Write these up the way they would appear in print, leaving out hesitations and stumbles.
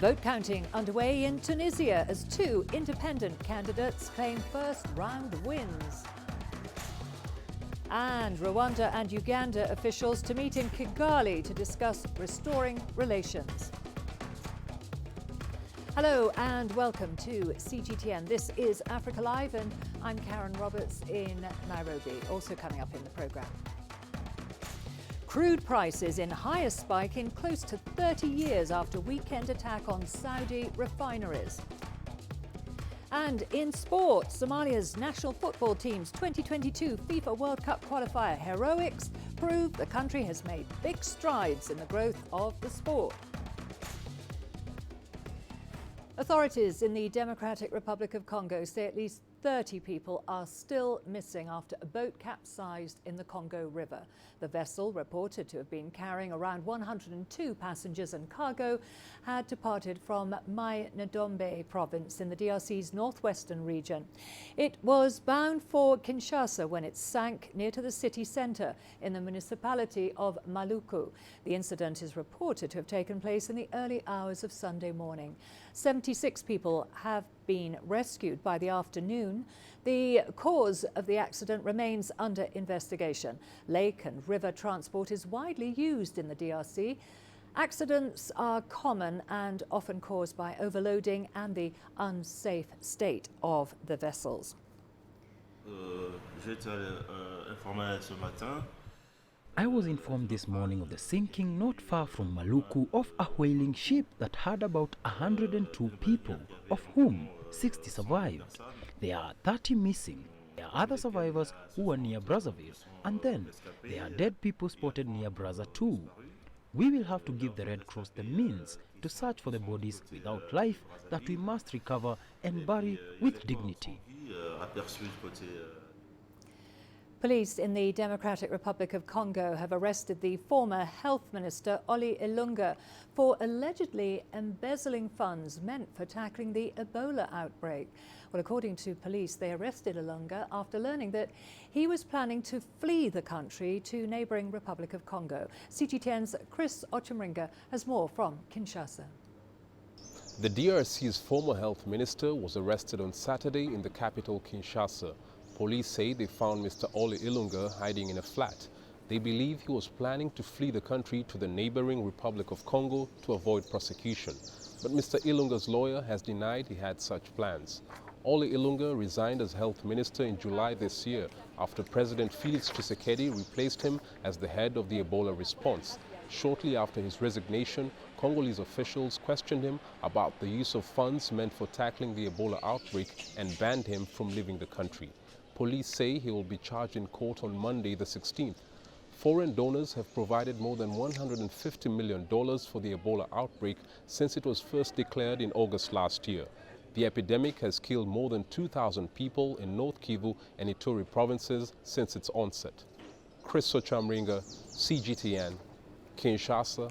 Vote counting underway in Tunisia as two independent candidates claim first-round wins. And Rwanda and Uganda officials to meet in Kigali to discuss restoring relations. Hello and welcome to CGTN. This is Africa Live and I'm Karen Roberts in Nairobi. Also coming up in the programme. Crude prices in highest spike in close to 30 years after weekend attack on Saudi refineries. And in sport, Somalia's national football team's 2022 FIFA World Cup qualifier heroics prove the country has made big strides in the growth of the sport. Authorities in the Democratic Republic of Congo say at least 30 people are still missing after a boat capsized in the Congo River. The vessel, reported to have been carrying around 102 passengers and cargo, had departed from Mai Ndombe province in the DRC's northwestern region. It was bound for Kinshasa when it sank near to the city centre in the municipality of Maluku. The incident is reported to have taken place in the early hours of Sunday morning. 76 people have been rescued by the afternoon. The cause of the accident remains under investigation. Lake and river transport is widely used in the DRC. Accidents are common and often caused by overloading and the unsafe state of the vessels. I was informed this morning of the sinking not far from Maluku of a whaling ship that had about 102 people, of whom 60 survived. There are 30 missing. There are other survivors who were near Brazzaville, and then there are dead people spotted near Brazza too. We will have to give the Red Cross the means to search for the bodies without life that we must recover and bury with dignity. Police in the Democratic Republic of Congo have arrested the former health minister, Oli Ilunga, for allegedly embezzling funds meant for tackling the Ebola outbreak. Well, according to police, they arrested Ilunga after learning that he was planning to flee the country to neighbouring Republic of Congo. CGTN's Chris Ochemringa has more from Kinshasa. The DRC's former health minister was arrested on Saturday in the capital, Kinshasa. Police say they found Mr. Oli Ilunga hiding in a flat. They believe he was planning to flee the country to the neighboring Republic of Congo to avoid prosecution. But Mr. Ilunga's lawyer has denied he had such plans. Oli Ilunga resigned as health minister in July this year after President Felix Tshisekedi replaced him as the head of the Ebola response. Shortly after his resignation, Congolese officials questioned him about the use of funds meant for tackling the Ebola outbreak and banned him from leaving the country. Police say he will be charged in court on Monday the 16th. Foreign donors have provided more than $150 million for the Ebola outbreak since it was first declared in August last year. The epidemic has killed more than 2,000 people in North Kivu and Ituri provinces since its onset. Chris Ochemringa, CGTN, Kinshasa,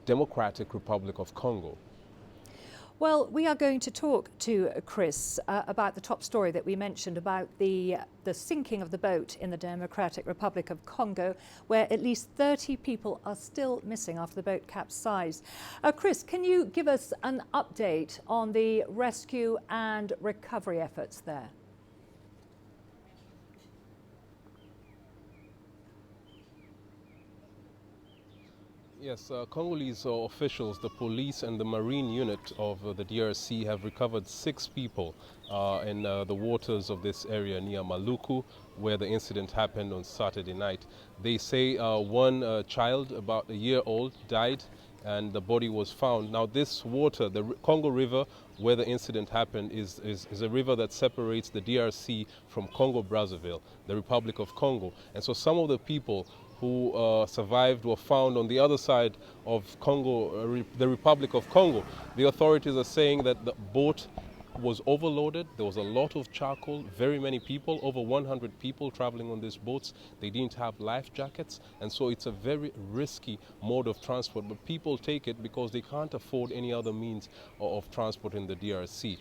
Democratic Republic of Congo. Well, we are going to talk to Chris about the top story that we mentioned about the sinking of the boat in the Democratic Republic of Congo, where at least 30 people are still missing after the boat capsized. Chris, can you give us an update on the rescue and recovery efforts there? Yes, Congolese officials, the police and the marine unit of the DRC have recovered 6 people in the waters of this area near Maluku, where the incident happened on Saturday night. They say one child, about a year old, died and the body was found. Now this water, the Congo River, where the incident happened, is a river that separates the DRC from Congo-Brazzaville, the Republic of Congo. And so some of the people who survived were found on the other side of Congo, the Republic of Congo. The authorities are saying that the boat was overloaded. There was a lot of charcoal, very many people, over 100 people traveling on these boats. They didn't have life jackets, and so it's a very risky mode of transport. But people take it because they can't afford any other means of transport in the DRC.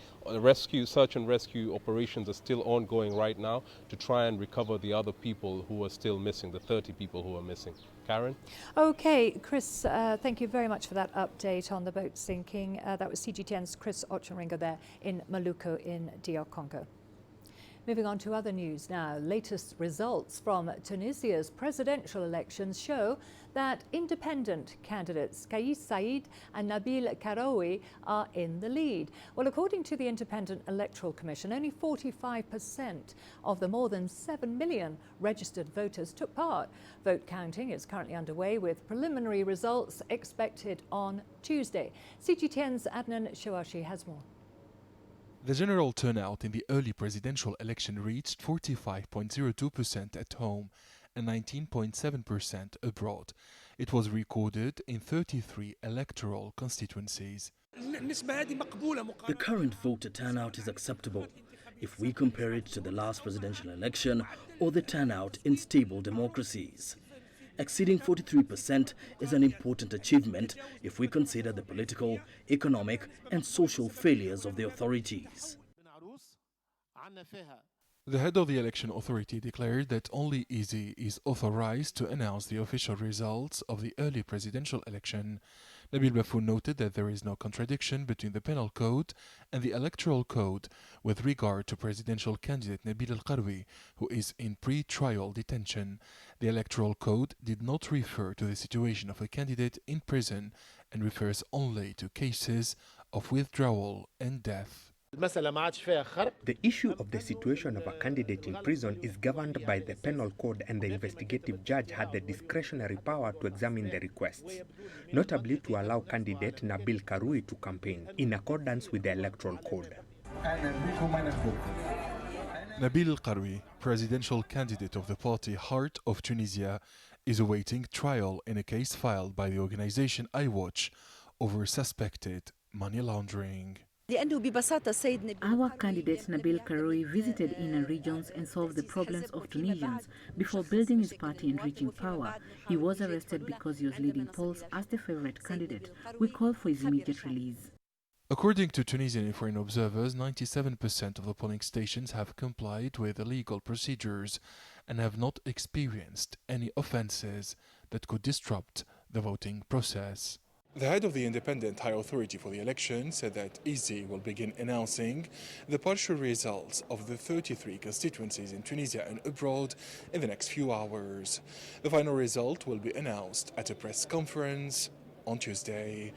Search and rescue operations are still ongoing right now to try and recover the other people who are still missing, the 30 people who are missing. Karen? Okay, Chris, thank you very much for that update on the boat sinking. That was CGTN's Chris Ocheringa there in Maluku in DR Congo. Moving on to other news now. Latest results from Tunisia's presidential elections show that independent candidates Kais Saied and Nabil Karoui are in the lead. Well, according to the Independent Electoral Commission, only 45% of the more than 7 million registered voters took part. Vote counting is currently underway with preliminary results expected on Tuesday. CGTN's Adnan Shawashi has more. The general turnout in the early presidential election reached 45.02% at home and 19.7% abroad. It was recorded in 33 electoral constituencies. The current voter turnout is acceptable if we compare it to the last presidential election or the turnout in stable democracies. Exceeding 43% is an important achievement if we consider the political, economic and social failures of the authorities. The head of the election authority declared that only EZ is authorized to announce the official results of the early presidential election. Nabil Bafoun noted that there is no contradiction between the penal code and the electoral code with regard to presidential candidate Nabil Al-Qaroui, who is in pre-trial detention. The electoral code did not refer to the situation of a candidate in prison and refers only to cases of withdrawal and death. The issue of the situation of a candidate in prison is governed by the penal code, and the investigative judge had the discretionary power to examine the requests, notably to allow candidate Nabil Karoui to campaign in accordance with the electoral code. Nabil Al-Qaroui, presidential candidate of the party Heart of Tunisia, is awaiting trial in a case filed by the organization iWatch over suspected money laundering. Our candidate Nabil Karoui visited inner regions and solved the problems of Tunisians before building his party and reaching power. He was arrested because he was leading polls as the favorite candidate. We call for his immediate release. According to Tunisian and foreign observers, 97% of the polling stations have complied with the legal procedures and have not experienced any offenses that could disrupt the voting process. The head of the Independent High Authority for the election said that EZ will begin announcing the partial results of the 33 constituencies in Tunisia and abroad in the next few hours. The final result will be announced at a press conference on Tuesday.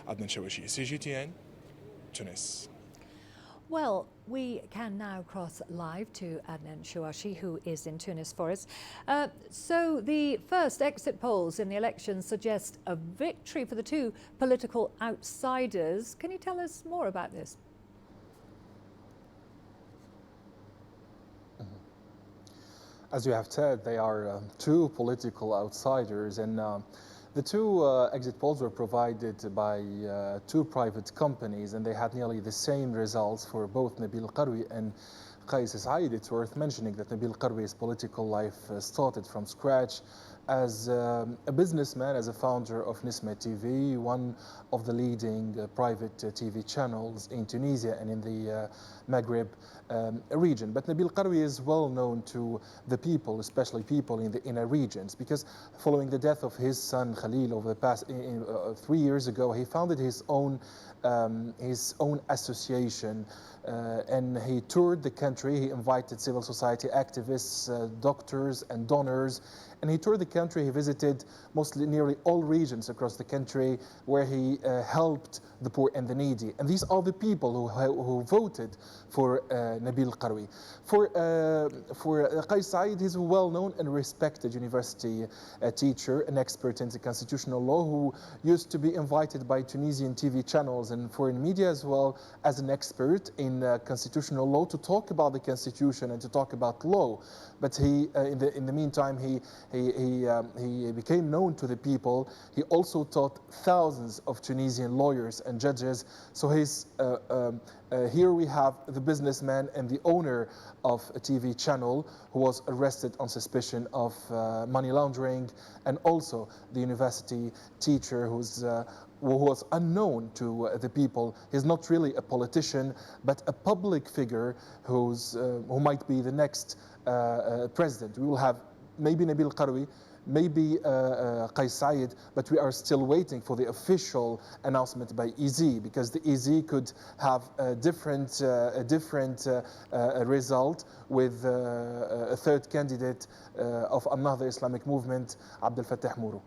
Adnan Shawashi, CGTN, Tunis. Well, we can now cross live to Adnan Shawashi, who is in Tunis for us. So the first exit polls in the election suggest a victory for the two political outsiders. Can you tell us more about this? As you have said, they are two political outsiders, and the two exit polls were provided by two private companies, and they had nearly the same results for both Nabil Karoui and Kais Saied. It's worth mentioning that Nabil Karoui's political life started from scratch as a businessman, as a founder of Nisma TV, one of the leading private TV channels in Tunisia and in the Maghreb region. But Nabil Karoui is well known to the people, especially people in the inner regions, because following the death of his son Khalil over the past 3 years ago, he founded his own association, and he toured the country. He invited civil society activists, doctors and donors, and he toured the country. He visited nearly all regions across the country where he helped the poor and the needy. And these are the people who voted for Nabil Karoui. For Kais Saied, he's a well-known and respected university teacher, an expert in the constitutional law, who used to be invited by Tunisian TV channels and foreign media as well as an expert in constitutional law to talk about the constitution and to talk about law. But he, in the meantime, he became known to the people. He also taught thousands of Tunisian lawyers and judges. So here we have the businessman and the owner of a TV channel who was arrested on suspicion of money laundering, and also the university teacher who was unknown to the people. He's not really a politician, but a public figure who might be the next president. We will have maybe Nabil Karoui, maybe Qais Said, but we are still waiting for the official announcement by EZ, because the EZ could have a different result with a third candidate of another Islamic movement, Abdel Fattah Mourou.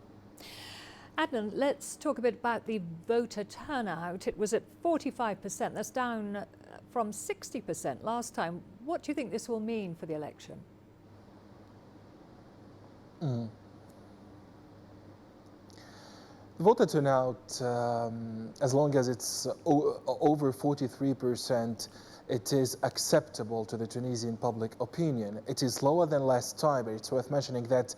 Adnan, let's talk a bit about the voter turnout. It was at 45%. That's down from 60% last time. What do you think this will mean for the election? The voter turnout, as long as it's over 43%, it is acceptable to the Tunisian public opinion. It is lower than last time, but it's worth mentioning that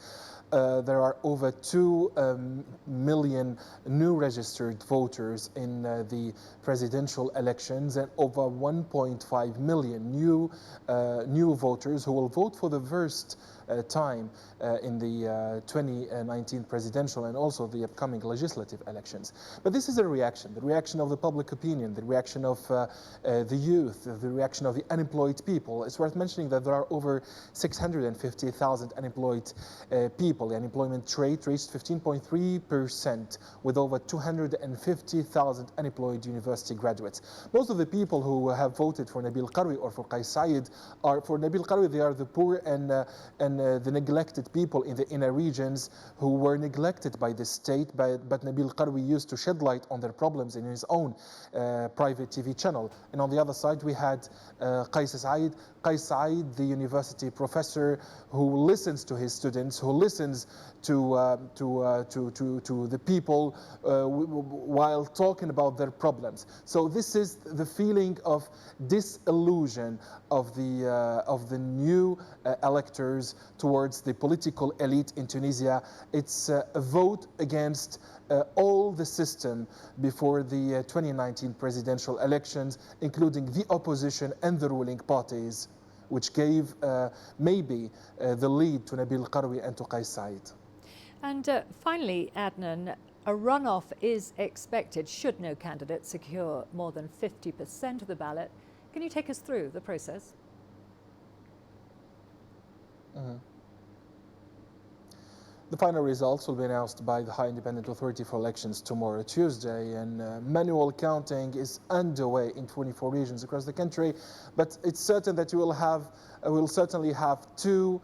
there are over 2 million new registered voters in the presidential elections, and over 1.5 million new voters who will vote for the first time in the 2019 presidential and also the upcoming legislative elections. But this is a reaction, the reaction of the public opinion, the reaction of the youth, the reaction of the unemployed people. It's worth mentioning that there are over 650,000 unemployed people. The unemployment rate reached 15.3%, with over 250,000 unemployed university graduates. Most of the people who have voted for Nabil Karoui or for Qais Said are, for Nabil Karoui, they are the poor and the neglected people in the inner regions who were neglected by the state, but Nabil Karoui used to shed light on their problems in his own private TV channel. And on the other side, we had Qais Said, the university professor who listens to his students, who listens to the people while talking about their problems. So this is the feeling of disillusion of the new electors towards the political elite in Tunisia. It's a vote against all the system before the 2019 presidential elections, including the opposition and the ruling parties, which gave maybe the lead to Nabil Karoui and to Qais Said. And finally, Adnan, a runoff is expected should no candidate secure more than 50% of the ballot. Can you take us through the process? The final results will be announced by the High Independent Authority for Elections tomorrow, Tuesday, and manual counting is underway in 24 regions across the country. But it's certain that you will certainly have two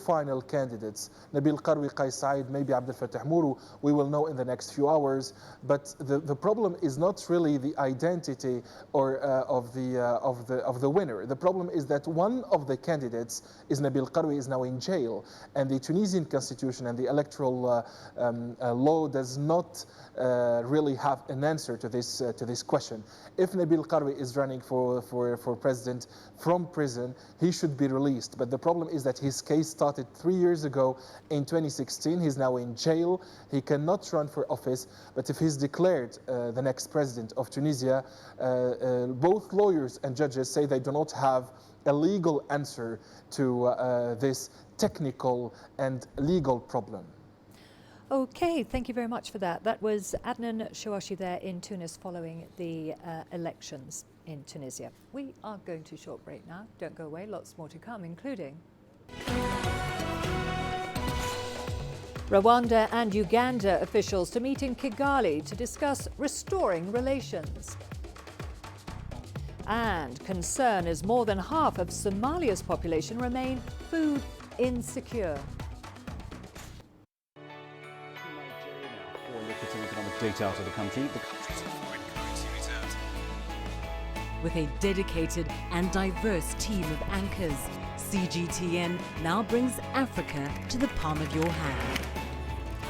final candidates, Nabil Karoui, Qais Said, maybe Abdel Fattah Mourou. We will know in the next few hours. But the problem is not really the identity or of the winner. The problem is that one of the candidates is Nabil Karoui, is now in jail, and the Tunisian constitution and the electoral law does not really have an answer to this question. If Nabil Karoui is running for president from prison, he should be released. But the problem is that his case started 3 years ago in 2016. He's now in jail. He cannot run for office. But if he's declared the next president of Tunisia, both lawyers and judges say they do not have a legal answer to this technical and legal problem. Okay, thank you very much for that. That was Adnan Chouachi there in Tunis following the elections in Tunisia. We are going to a short break now. Don't go away, lots more to come, including Rwanda and Uganda officials to meet in Kigali to discuss restoring relations. And concern as more than half of Somalia's population remain food insecure. Data out of the country. The country's foreign currency reserves. With a dedicated and diverse team of anchors, CGTN now brings Africa to the palm of your hand.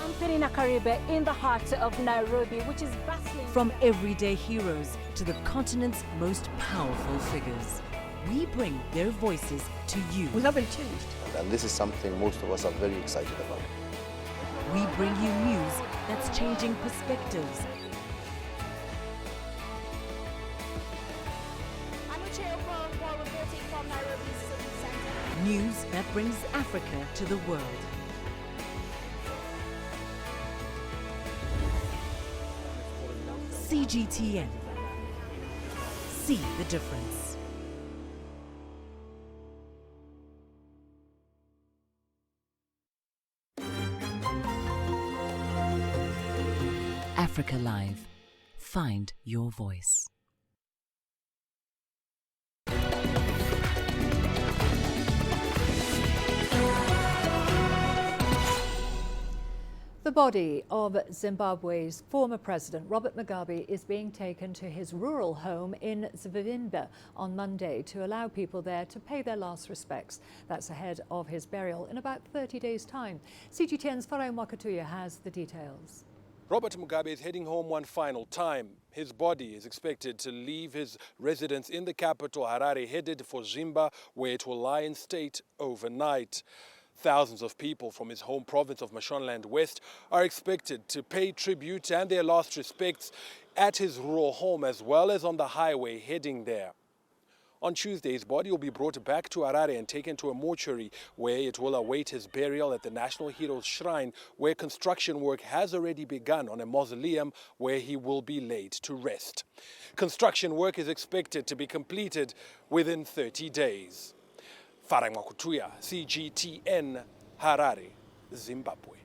I'm Perina Karibe in the heart of Nairobi, which is bustling. From everyday heroes to the continent's most powerful figures, we bring their voices to you. We haven't changed. And this is something most of us are very excited about. We bring you news that's changing perspectives. Reporting from Nairobi City Center. News that brings Africa to the world. CGTN. See the difference. Africa Live. Find your voice. The body of Zimbabwe's former president, Robert Mugabe, is being taken to his rural home in Zvimba on Monday to allow people there to pay their last respects. That's ahead of his burial in about 30 days' time. CGTN's Farai Mwakatuya has the details. Robert Mugabe is heading home one final time. His body is expected to leave his residence in the capital, Harare, headed for Zvimba, where it will lie in state overnight. Thousands of people from his home province of Mashonaland West are expected to pay tribute and their last respects at his rural home as well as on the highway heading there. On Tuesday, his body will be brought back to Harare and taken to a mortuary where it will await his burial at the National Heroes Shrine, where construction work has already begun on a mausoleum where he will be laid to rest. Construction work is expected to be completed within 30 days. Farai Mwakatuya, CGTN, Harare, Zimbabwe.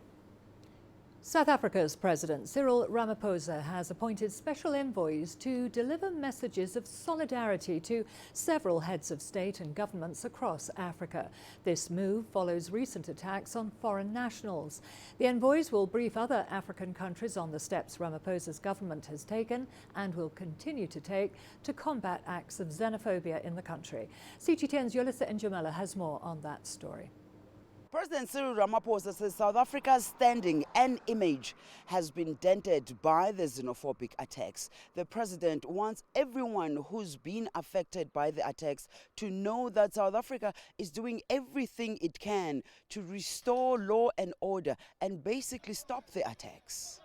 South Africa's President Cyril Ramaphosa has appointed special envoys to deliver messages of solidarity to several heads of state and governments across Africa. This move follows recent attacks on foreign nationals. The envoys will brief other African countries on the steps Ramaphosa's government has taken and will continue to take to combat acts of xenophobia in the country. CGTN's Yolisa Njamela has more on that story. President Cyril Ramaphosa says South Africa's standing and image has been dented by the xenophobic attacks. The president wants everyone who's been affected by the attacks to know that South Africa is doing everything it can to restore law and order and basically stop the attacks.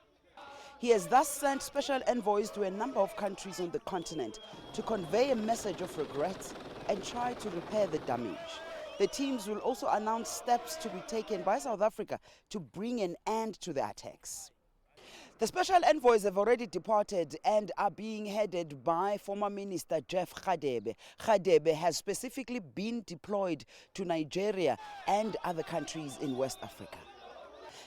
He has thus sent special envoys to a number of countries on the continent to convey a message of regret and try to repair the damage. The teams will also announce steps to be taken by South Africa to bring an end to the attacks. The special envoys have already departed and are being headed by former Minister Jeff Radebe. Radebe has specifically been deployed to Nigeria and other countries in West Africa.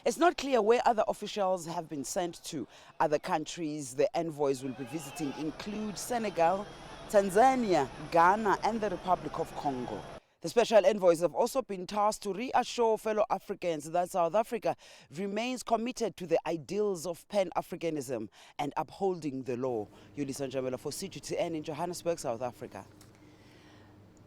It's not clear where other officials have been sent to. Other countries the envoys will be visiting include Senegal, Tanzania, Ghana, and the Republic of Congo. The special envoys have also been tasked to reassure fellow Africans that South Africa remains committed to the ideals of Pan-Africanism and upholding the law. Yolisa Njamela for CGTN in Johannesburg, South Africa.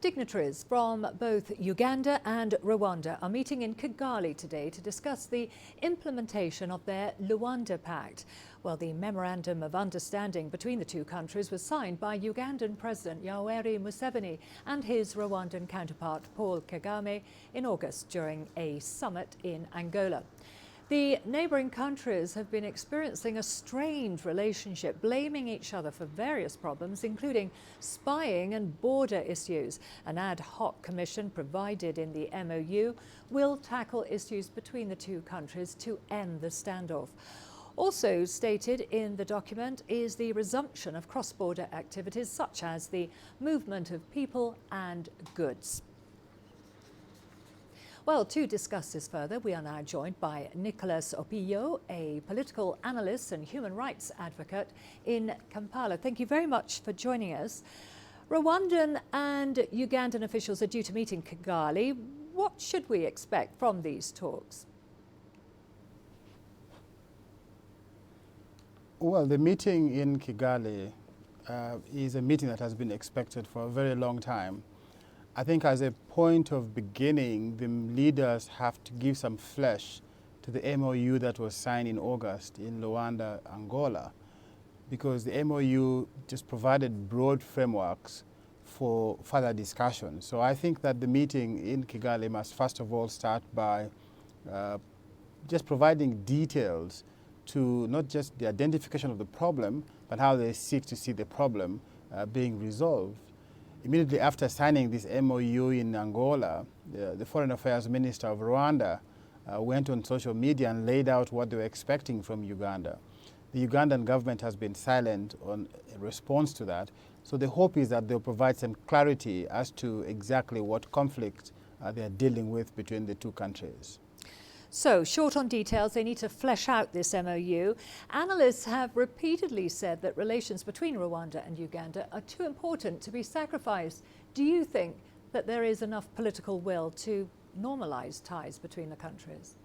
Dignitaries from both Uganda and Rwanda are meeting in Kigali today to discuss the implementation of their Luanda Pact. Well, the Memorandum of Understanding between the two countries was signed by Ugandan President Yoweri Museveni and his Rwandan counterpart Paul Kagame in August during a summit in Angola. The neighbouring countries have been experiencing a strained relationship, blaming each other for various problems, including spying and border issues. An ad hoc commission provided in the MOU will tackle issues between the two countries to end the standoff. Also stated in the document is the resumption of cross-border activities such as the movement of people and goods. Well, to discuss this further, we are now joined by Nicholas Opillo, a political analyst and human rights advocate in Kampala. Thank you very much for joining us. Rwandan and Ugandan officials are due to meet in Kigali. What should we expect from these talks? Well, the meeting in Kigali is a meeting that has been expected for a very long time. I think as a point of beginning, the leaders have to give some flesh to the MOU that was signed in August in Luanda, Angola, because the MOU just provided broad frameworks for further discussion. So I think that the meeting in Kigali must first of all start by just providing details to not just the identification of the problem, but how they seek to see the problem being resolved. Immediately after signing this MOU in Angola, the Foreign Affairs Minister of Rwanda went on social media and laid out what they were expecting from Uganda. The Ugandan government has been silent on a response to that, so the hope is that they'll provide some clarity as to exactly what conflict they are dealing with between the two countries. So, short on details, they need to flesh out this MOU. Analysts have repeatedly said that relations between Rwanda and Uganda are too important to be sacrificed. Do you think that there is enough political will to normalise ties between the countries?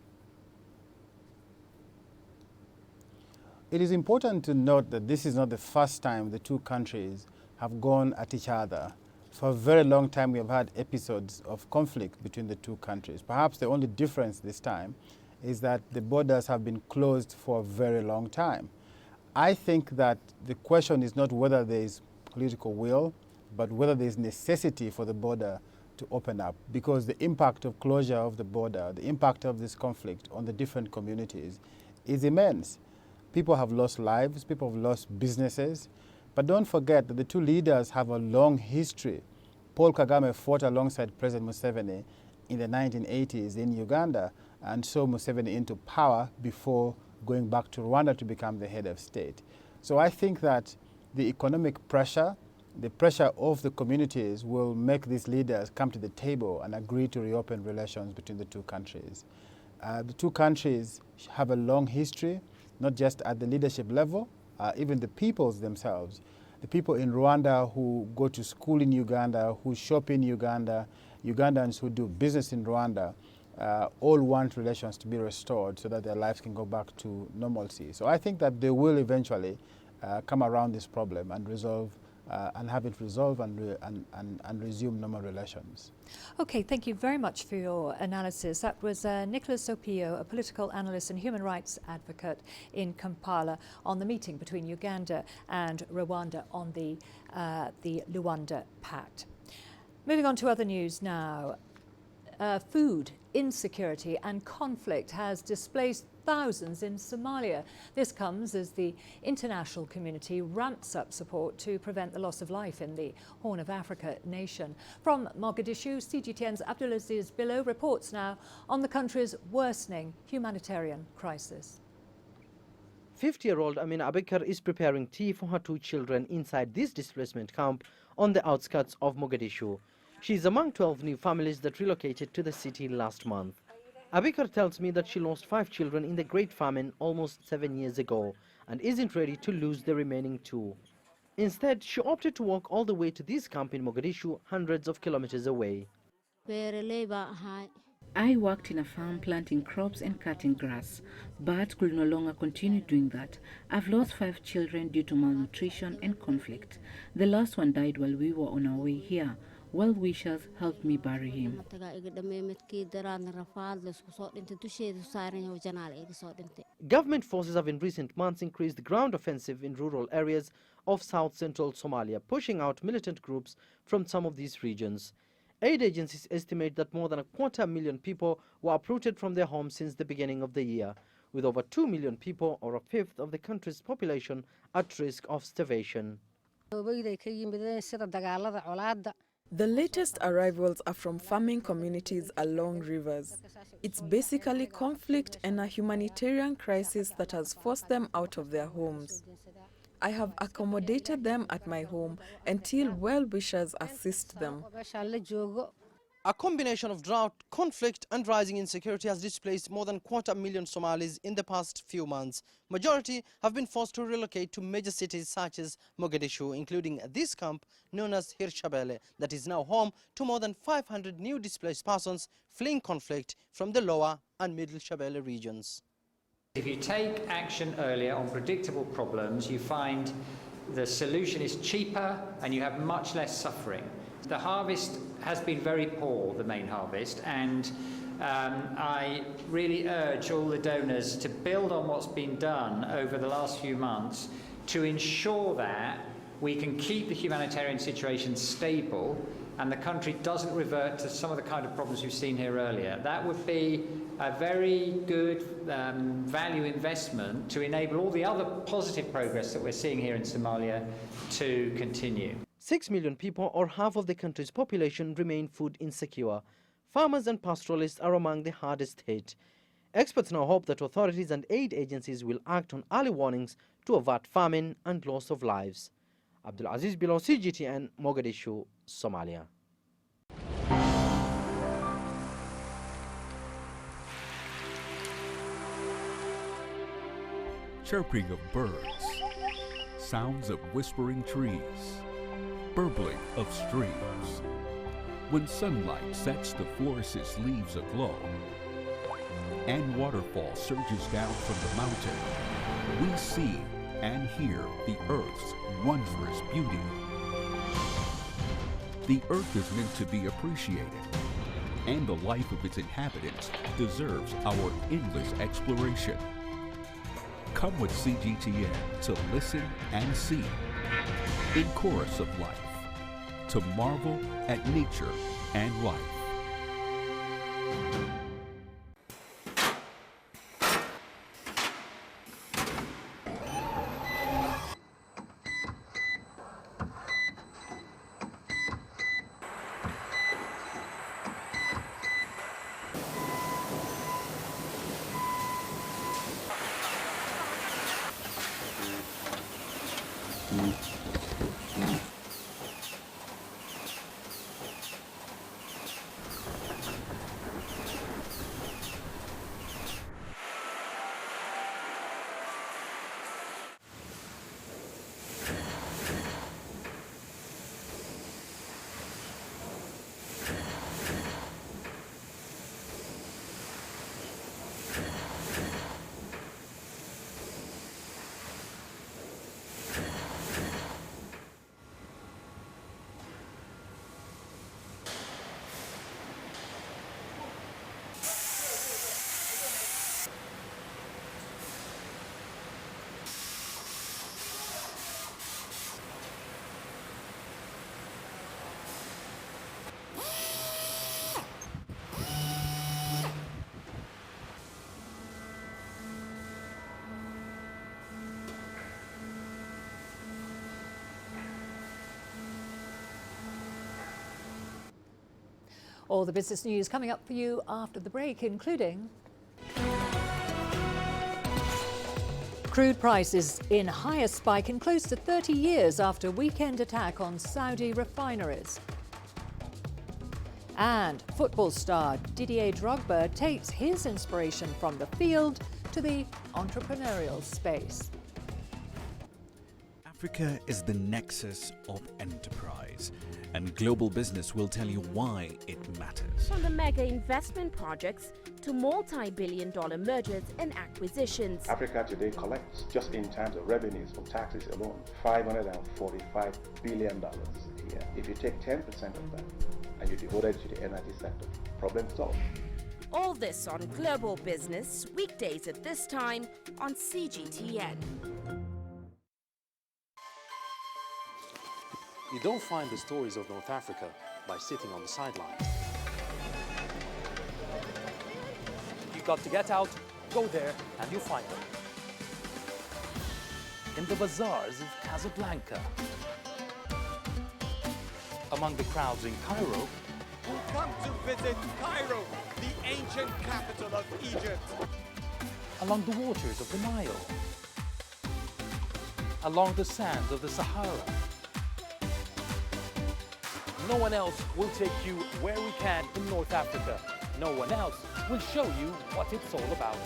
It is important to note that this is not the first time the two countries have gone at each other. For a very long time, we have had episodes of conflict between the two countries. Perhaps the only difference this time is that the borders have been closed for a very long time. I think that the question is not whether there is political will, but whether there is necessity for the border to open up, because the impact of closure of the border, the impact of this conflict on the different communities is immense. People have lost lives, people have lost businesses. But don't forget that the two leaders have a long history. Paul Kagame fought alongside President Museveni in the 1980s in Uganda and saw Museveni into power before going back to Rwanda to become the head of state. So I think that the economic pressure, the pressure of the communities will make these leaders come to the table and agree to reopen relations between the two countries. The two countries have a long history, not just at the leadership level, even the peoples themselves. The people in Rwanda who go to school in Uganda, who shop in Uganda, Ugandans who do business in Rwanda, all want relations to be restored so that their lives can go back to normalcy. So I think that they will eventually come around this problem and resolve and have it resolved and resume normal relations. Okay, thank you very much for your analysis. That was Nicholas Opio, a political analyst and human rights advocate in Kampala, on the meeting between Uganda and Rwanda on the Luanda Pact. Moving on to other news now. Food insecurity and conflict has displaced thousands in Somalia. This comes as the international community ramps up support to prevent the loss of life in the Horn of Africa nation. From Mogadishu, CGTN's Abdelaziz Bouteflika reports now on the country's worsening humanitarian crisis. 50-year-old Amina Abikar is preparing tea for her two children inside this displacement camp on the outskirts of Mogadishu. She is among 12 new families that relocated to the city last month. Abikar tells me that she lost 5 children in the Great Famine almost 7 years ago and isn't ready to lose the remaining 2. Instead, she opted to walk all the way to this camp in Mogadishu, hundreds of kilometers away. I worked in a farm planting crops and cutting grass, but could no longer continue doing that. I've lost 5 children due to malnutrition and conflict. The last one died while we were on our way here. Well-wishers helped me bury him. Government forces have in recent months increased the ground offensive in rural areas of south-central Somalia, pushing out militant groups from some of these regions. Aid agencies estimate that more than 250,000 people were uprooted from their homes since the beginning of the year, with over 2 million people, or a fifth of the country's population, at risk of starvation. The latest arrivals are from farming communities along rivers. It's basically conflict and a humanitarian crisis that has forced them out of their homes. I have accommodated them at my home until well-wishers assist them. A combination of drought, conflict and rising insecurity has displaced more than 250,000 Somalis in the past few months. Majority have been forced to relocate to major cities such as Mogadishu, including this camp known as Hirshabelle, that is now home to more than 500 new displaced persons fleeing conflict from the lower and middle Shabelle regions. If you take action earlier on predictable problems, you find the solution is cheaper and you have much less suffering. The harvest has been very poor, the main harvest, and I really urge all the donors to build on what's been done over the last few months to ensure that we can keep the humanitarian situation stable and the country doesn't revert to some of the kind of problems we've seen here earlier. That would be a very good value investment to enable all the other positive progress that we're seeing here in Somalia to continue. 6 million people, or half of the country's population, remain food insecure. Farmers and pastoralists are among the hardest hit. Experts now hope that authorities and aid agencies will act on early warnings to avert famine and loss of lives. Abdelaziz Bouteflika, CGTN, Mogadishu, Somalia. chirping of birds, sounds of whispering trees, burbling of streams. When sunlight sets the forest's leaves aglow, and waterfall surges down from the mountain, we see and hear the Earth's wondrous beauty. The Earth is meant to be appreciated, and the life of its inhabitants deserves our endless exploration. Come with CGTN to listen and see, in chorus of life, to marvel at nature and life. All the business news coming up for you after the break, including crude prices in highest spike in close to 30 years after weekend attack on Saudi refineries. And football star Didier Drogba takes his inspiration from the field to the entrepreneurial space. Africa is the nexus of enterprise, and global business will tell you why it matters. From the mega investment projects to multi-billion-dollar mergers and acquisitions. Africa today collects, just in terms of revenues from taxes alone, $545 billion a year. If you take 10% of that and you devote it to the energy sector, problem solved. All this on Global Business, weekdays at this time on CGTN. You don't find the stories of North Africa by sitting on the sidelines. You've got to get out, go there, and you'll find them. In the bazaars of Casablanca. Among the crowds in Cairo. Who come to visit Cairo, the ancient capital of Egypt. Along the waters of the Nile. Along the sands of the Sahara. No one else will take you where we can in North Africa. No one else will show you what it's all about.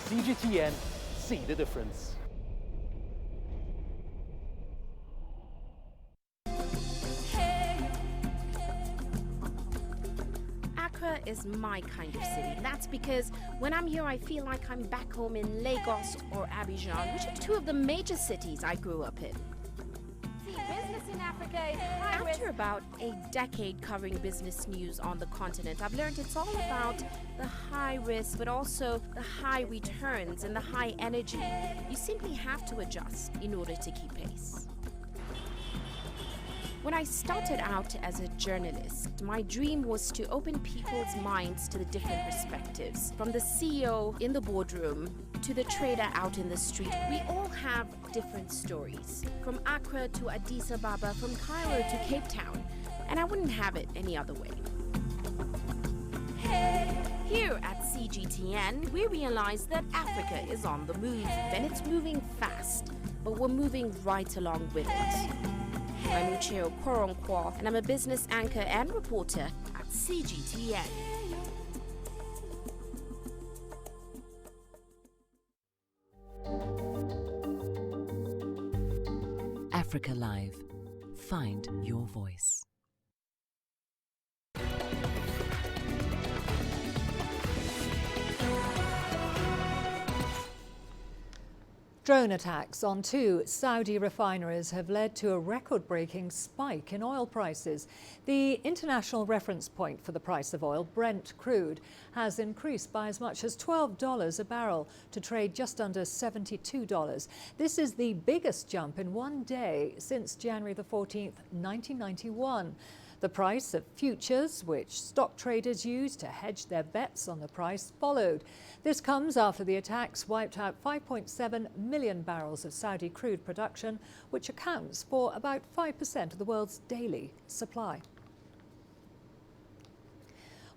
CGTN, see the difference. Accra is my kind of city. That's because when I'm here, I feel like I'm back home in Lagos or Abidjan, which are two of the major cities I grew up in. Business in Africa is high risk. After about a decade covering business news on the continent, I've learned it's all about the high risk, but also the high returns and the high energy. You simply have to adjust in order to keep pace. When I started out as a journalist, my dream was to open people's minds to the different perspectives. From the CEO in the boardroom to the trader out in the street, we all have different stories. From Accra to Addis Ababa, from Cairo to Cape Town, and I wouldn't have it any other way. Here at CGTN, we realize that Africa is on the move, and it's moving fast, but we're moving right along with it. I'm Ucheo Koronkwo, and I'm a business anchor and reporter at CGTN. Africa Live. Find your voice. Drone attacks on 2 Saudi refineries have led to a record-breaking spike in oil prices. The international reference point for the price of oil, Brent crude, has increased by as much as $12 a barrel to trade just under $72. This is the biggest jump in one day since January the 14th, 1991. The price of futures, which stock traders use to hedge their bets on the price, followed. This comes after the attacks wiped out 5.7 million barrels of Saudi crude production, which accounts for about 5% of the world's daily supply.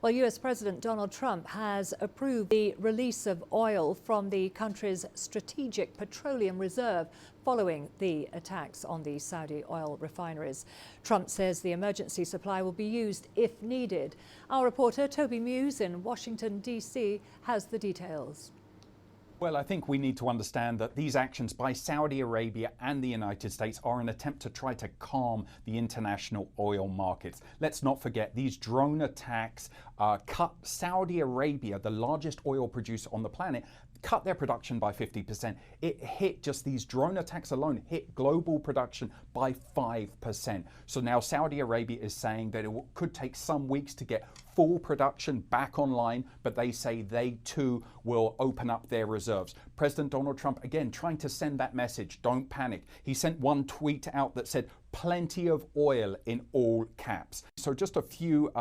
Well, US President Donald Trump has approved the release of oil from the country's strategic petroleum reserve following the attacks on the Saudi oil refineries. Trump says the emergency supply will be used if needed. Our reporter Toby Muse in Washington, D.C. has the details. Well, I think we need to understand that these actions by Saudi Arabia and the United States are an attempt to try to calm the international oil markets. Let's not forget, these drone attacks cut Saudi Arabia, the largest oil producer on the planet, cut their production by 50%. It hit, just these drone attacks alone, hit global production by 5%. So now Saudi Arabia is saying that it could take some weeks to get full production back online, but they say they too will open up their reserves. President Donald Trump, again, trying to send that message, don't panic. He sent one tweet out that said, plenty of oil in all caps. So just a few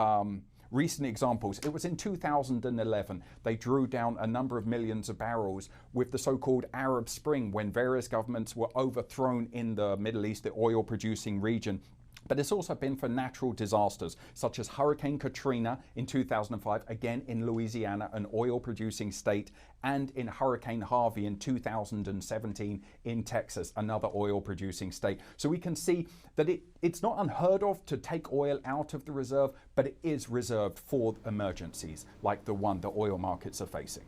recent examples. It was in 2011. They drew down a number of millions of barrels with the so-called Arab Spring, when various governments were overthrown in the Middle East, the oil-producing region. But it's also been for natural disasters, such as Hurricane Katrina in 2005, again in Louisiana, an oil-producing state, and in Hurricane Harvey in 2017 in Texas, another oil-producing state. So we can see that it's not unheard of to take oil out of the reserve, but it is reserved for emergencies like the one the oil markets are facing.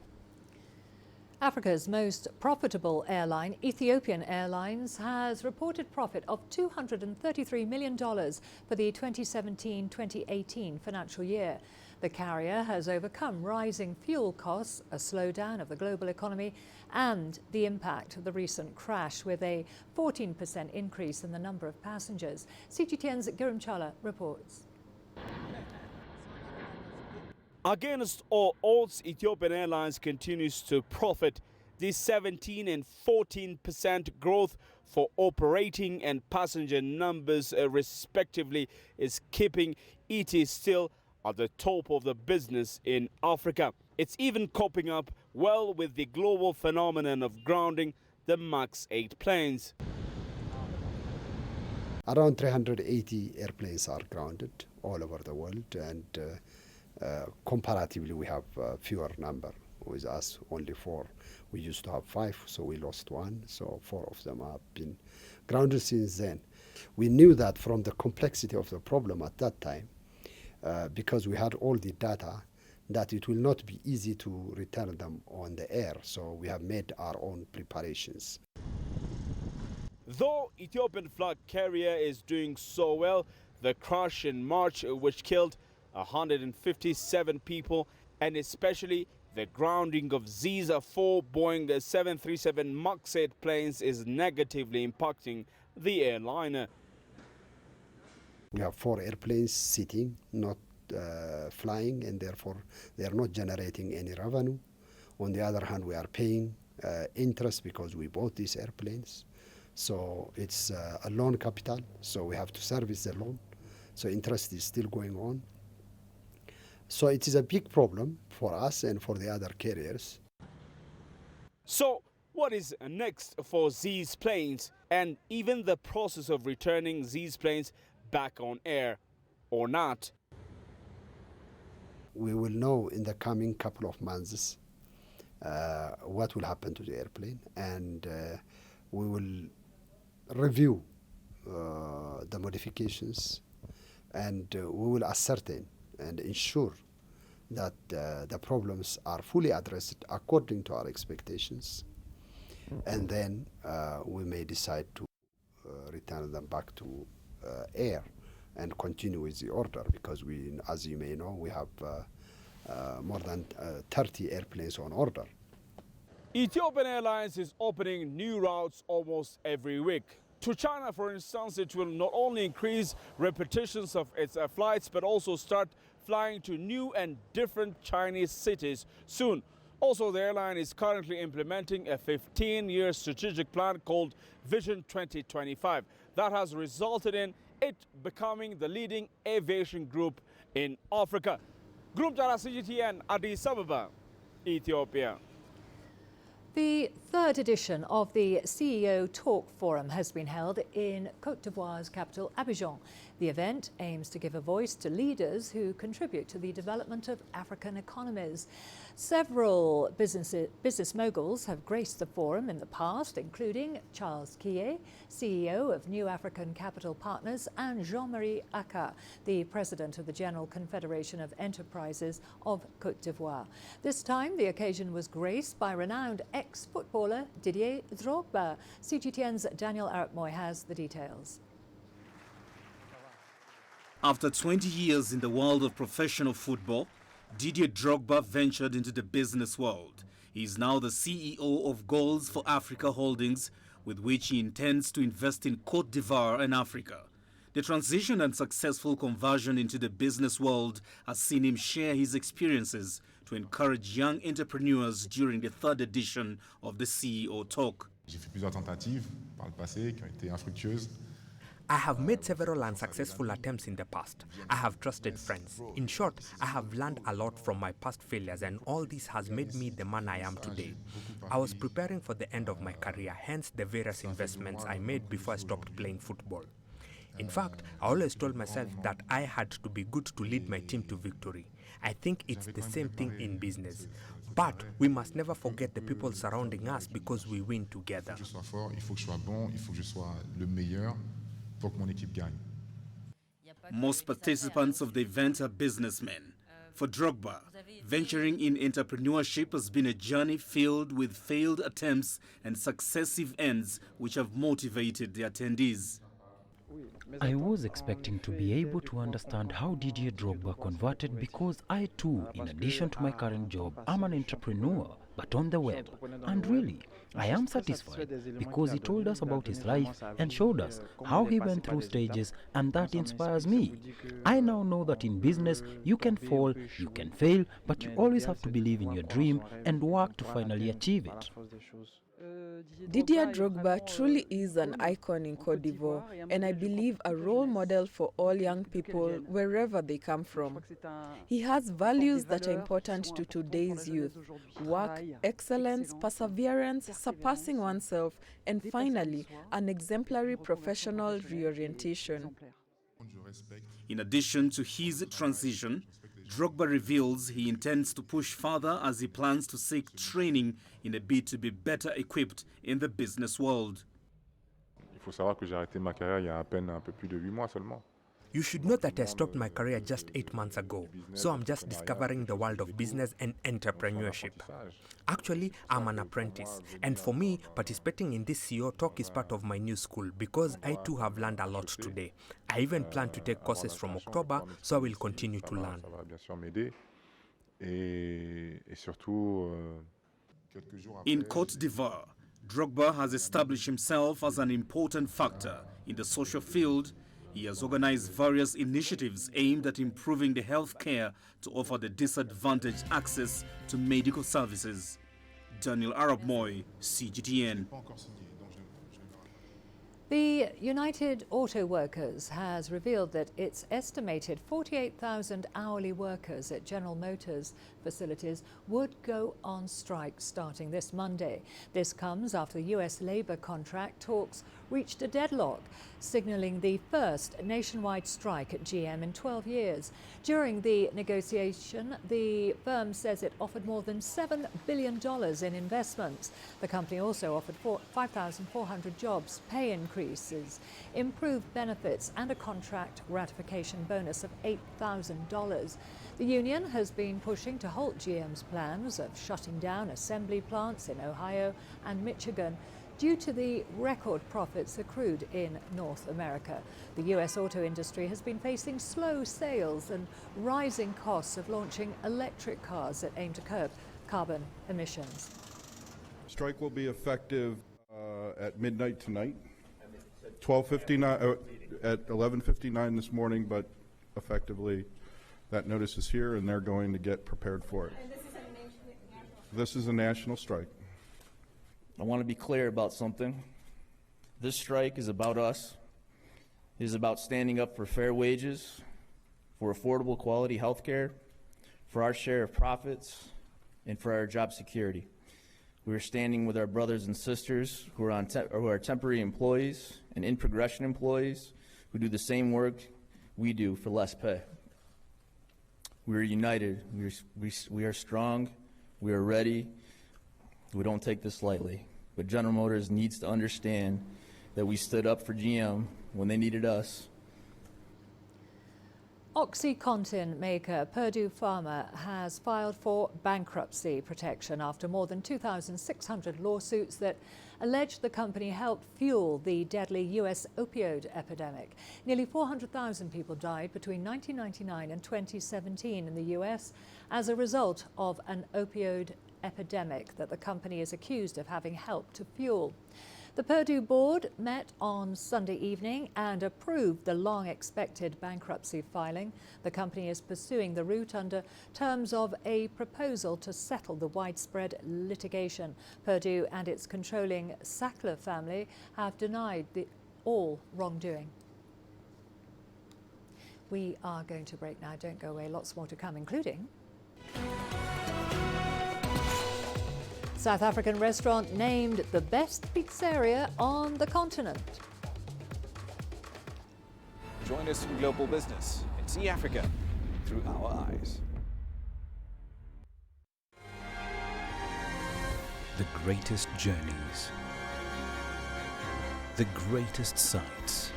Africa's most profitable airline, Ethiopian Airlines, has reported profit of $233 million for the 2017-2018 financial year. The carrier has overcome rising fuel costs, a slowdown of the global economy, and the impact of the recent crash, with a 14% increase in the number of passengers. CGTN's Girimchala reports. Against all odds, Ethiopian Airlines continues to profit. This 17% and 14% growth for operating and passenger numbers respectively is keeping it still at the top of the business in Africa. It's even coping up well with the global phenomenon of grounding the MAX 8 planes. Around 380 airplanes are grounded all over the world, and comparatively we have fewer number. With us only 4. We used to have 5, so we lost 1, so 4 of them have been grounded since then. We knew that from the complexity of the problem at that time, because we had all the data, that it will not be easy to return them on the air, so we have made our own preparations. Though Ethiopian flag carrier is doing so well, the crash in March, which killed 157 people, and especially the grounding of these 4 Boeing 737 MAX 8 planes, is negatively impacting the airliner. We have 4 airplanes sitting, not flying, and therefore they are not generating any revenue. On the other hand, we are paying interest because we bought these airplanes. So it's a loan capital, so we have to service the loan. So interest is still going on. So it is a big problem for us and for the other carriers. So what is next for these planes, and even the process of returning these planes back on air or not? We will know in the coming couple of months what will happen to the airplane, and we will review the modifications, and we will ascertain and ensure that the problems are fully addressed according to our expectations, and then we may decide to return return them back to air and continue with the order, because we, as you may know, we have more than 30 airplanes on order. Ethiopian Airlines is opening new routes almost every week. To China, for instance, it will not only increase repetitions of its flights, but also start flying to new and different Chinese cities soon. Also, the airline is currently implementing a 15-year strategic plan called Vision 2025. That has resulted in it becoming the leading aviation group in Africa. Group Dara CGTN, Addis Ababa, Ethiopia. The third edition of the CEO Talk Forum has been held in Côte d'Ivoire's capital, Abidjan. The event aims to give a voice to leaders who contribute to the development of African economies. Several business moguls have graced the forum in the past, including Charles Kié, CEO of New African Capital Partners, and Jean-Marie Aka, the president of the General Confederation of Enterprises of Côte d'Ivoire. This time, the occasion was graced by renowned ex-footballer Didier Drogba. CGTN's Daniel Arap-Moy has the details. After 20 years in the world of professional football, Didier Drogba ventured into the business world. He is now the CEO of Goals for Africa Holdings, with which he intends to invest in Côte d'Ivoire and Africa. The transition and successful conversion into the business world has seen him share his experiences to encourage young entrepreneurs during the third edition of the CEO Talk. J'ai fait plusieurs tentatives par le passé qui ont été infructueuses. I have made several unsuccessful attempts in the past. I have trusted friends. In short, I have learned a lot from my past failures, and all this has made me the man I am today. I was preparing for the end of my career, hence the various investments I made before I stopped playing football. In fact, I always told myself that I had to be good to lead my team to victory. I think it's the same thing in business. But we must never forget the people surrounding us, because we win together. Il faut que je sois fort, il faut que je sois bon, il faut que je sois le meilleur pour que mon équipe gagne. Most participants of the event are businessmen. For Drogba, venturing in entrepreneurship has been a journey filled with failed attempts and successive ends, which have motivated the attendees. I was expecting to be able to understand how Didier Drogba converted, because I too, in addition to my current job, am an entrepreneur, but on the web. And really, I am satisfied, because he told us about his life and showed us how he went through stages, and that inspires me. I now know that in business, you can fall, you can fail, but you always have to believe in your dream and work to finally achieve it. Didier Drogba truly is an icon in Côte d'Ivoire, and I believe a role model for all young people wherever they come from. He has values that are important to today's youth: work, excellence, perseverance, surpassing oneself, and finally, an exemplary professional reorientation. In addition to his transition, Drogba reveals he intends to push further as he plans to seek training in a bid to be better equipped in the business world. Il faut savoir que j'ai arrêté ma carrière il y a à peine un peu plus de 8 mois seulement. You should know that I stopped my career just 8 months ago, so I'm just discovering the world of business and entrepreneurship. Actually, I'm an apprentice, and for me, participating in this CEO Talk is part of my new school, because I too have learned a lot today. I even plan to take courses from October, so I will continue to learn. In Côte d'Ivoire, Drogba has established himself as an important factor in the social field. He has organized various initiatives aimed at improving the health care to offer the disadvantaged access to medical services. Daniel Arap-Moy, CGTN. The United Auto Workers has revealed that its estimated 48,000 hourly workers at General Motors facilities would go on strike starting this Monday. This comes after the US labor contract talks reached a deadlock, signaling the first nationwide strike at GM in 12 years. During the negotiation, the firm says it offered more than $7 billion in investments. The company also offered 5,400 jobs, pay increases, improved benefits, and a contract ratification bonus of $8,000. The union has been pushing to halt GM's plans of shutting down assembly plants in Ohio and Michigan due to the record profits accrued in North America. The US auto industry has been facing slow sales and rising costs of launching electric cars that aim to curb carbon emissions. Strike will be effective at midnight tonight, 12:59 at 11:59 this morning, but effectively that notice is here and they're going to get prepared for it. This is a national strike. I want to be clear about something. This strike is about us. It is about standing up for fair wages, for affordable quality health care, for our share of profits, and for our job security. We are standing with our brothers and sisters who are temporary employees and in-progression employees who do the same work we do for less pay. We are united. We are strong. We are ready. We don't take this lightly. But General Motors needs to understand that we stood up for GM when they needed us. OxyContin maker Purdue Pharma has filed for bankruptcy protection after more than 2,600 lawsuits that allege the company helped fuel the deadly US opioid epidemic. Nearly 400,000 people died between 1999 and 2017 in the US as a result of an opioid epidemic that the company is accused of having helped to fuel. The Purdue board met on Sunday evening and approved the long-expected bankruptcy filing. The company is pursuing the route under terms of a proposal to settle the widespread litigation. Purdue and its controlling Sackler family have denied all wrongdoing. We are going to break now. Don't go away. Lots more to come, including South African restaurant named the best pizzeria on the continent. Join us in Global Business and see Africa through our eyes. The greatest journeys, the greatest sights,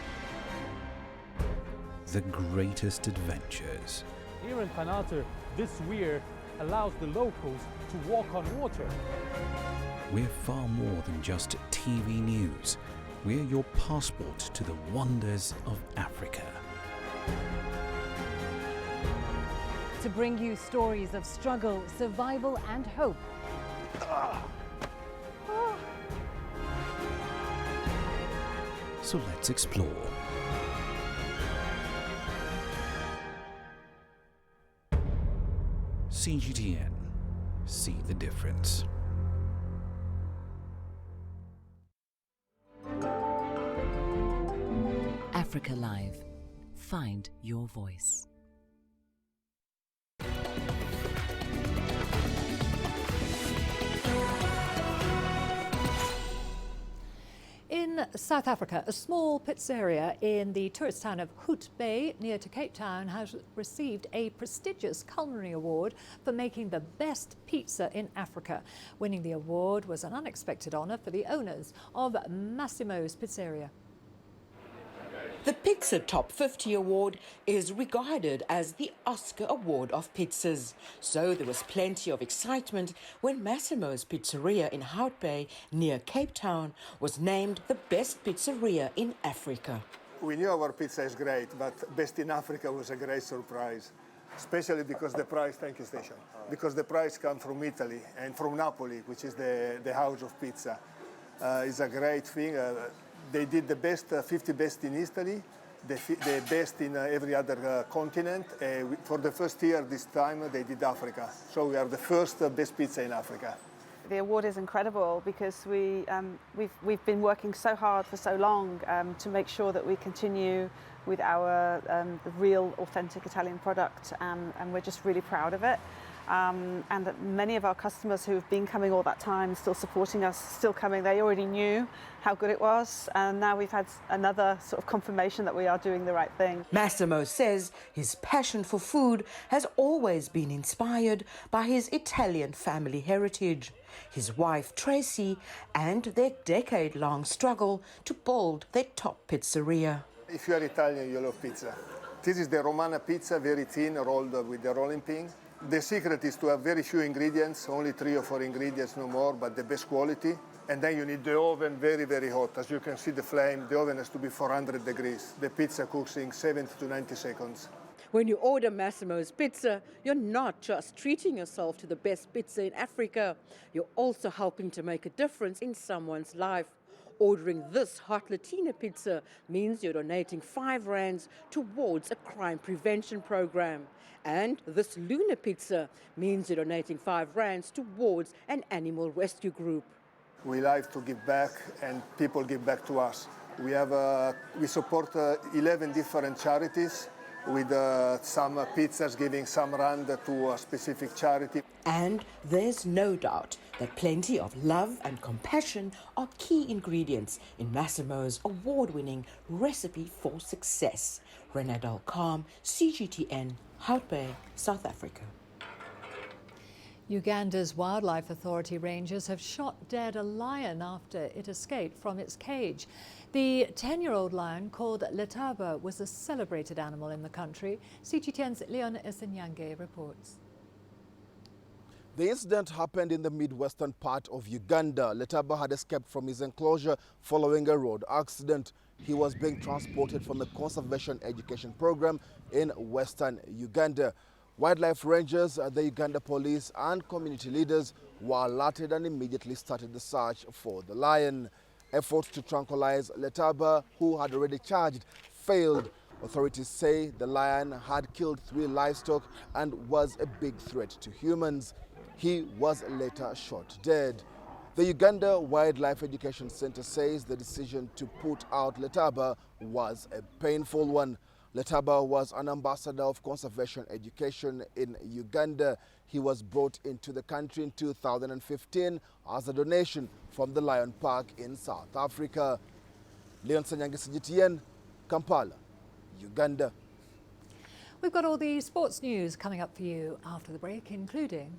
the greatest adventures. Here in Qanater, this weir allows the locals to walk on water. We're far more than just TV news. We're your passport to the wonders of Africa. To bring you stories of struggle, survival and hope. So let's explore. CGTN. See the difference. Africa Live. Find your voice. In South Africa, a small pizzeria in the tourist town of Hout Bay, near to Cape Town, has received a prestigious culinary award for making the best pizza in Africa. Winning the award was an unexpected honour for the owners of Massimo's Pizzeria. The Pizza Top 50 Award is regarded as the Oscar Award of pizzas. So there was plenty of excitement when Massimo's Pizzeria in Hout Bay, near Cape Town, was named the best pizzeria in Africa. We knew our pizza is great, but best in Africa was a great surprise, especially because the price, thank you, Station, because the price comes from Italy and from Napoli, which is the house of pizza. It's a great thing. They did the best, 50 best in Italy, the best in every other continent. For the first year this time, they did Africa. So we are the first best pizza in Africa. The award is incredible because we've been working so hard for so long to make sure that we continue with our the real, authentic Italian product, and we're just really proud of it. And that many of our customers who have been coming all that time, still supporting us, still coming, they already knew how good it was, and now we've had another sort of confirmation that we are doing the right thing. Massimo says his passion for food has always been inspired by his Italian family heritage, his wife Tracy, and their decade-long struggle to build their top pizzeria. If you are Italian, you love pizza. This is the Romana pizza, very thin, rolled with the rolling pin. The secret is to have very few ingredients, only 3 or 4 ingredients, no more, but the best quality. And then you need the oven very, very hot. As you can see the flame, the oven has to be 400 degrees. The pizza cooks in 70 to 90 seconds. When you order Massimo's Pizza, you're not just treating yourself to the best pizza in Africa. You're also helping to make a difference in someone's life. Ordering this hot Latina pizza means you're donating 5 rands towards a crime prevention program. And this Luna pizza means you're donating 5 rands towards an animal rescue group. We like to give back, and people give back to us. We support 11 different charities, with some pizzas giving some rand to a specific charity. And there's no doubt that plenty of love and compassion are key ingredients in Massimo's award-winning recipe for success. Renee Dalcom, CGTN, Hout Bay, South Africa. Uganda's Wildlife Authority rangers have shot dead a lion after it escaped from its cage. The 10-year-old lion, called Letaba, was a celebrated animal in the country. CGTN's Leon Esenyange reports. The incident happened in the midwestern part of Uganda. Letaba had escaped from his enclosure following a road accident. He was being transported from the Conservation Education Program in western Uganda. Wildlife rangers, the Uganda police and community leaders were alerted and immediately started the search for the lion. Efforts to tranquilize Letaba, who had already charged, failed. Authorities say the lion had killed 3 livestock and was a big threat to humans. He was later shot dead. The Uganda Wildlife Education Center says the decision to put out Letaba was a painful one. Letaba was an ambassador of conservation education in Uganda. He was brought into the country in 2015 as a donation from the Lion Park in South Africa. Leon Sanyange, CGTN, Kampala, Uganda. We've got all the sports news coming up for you after the break, including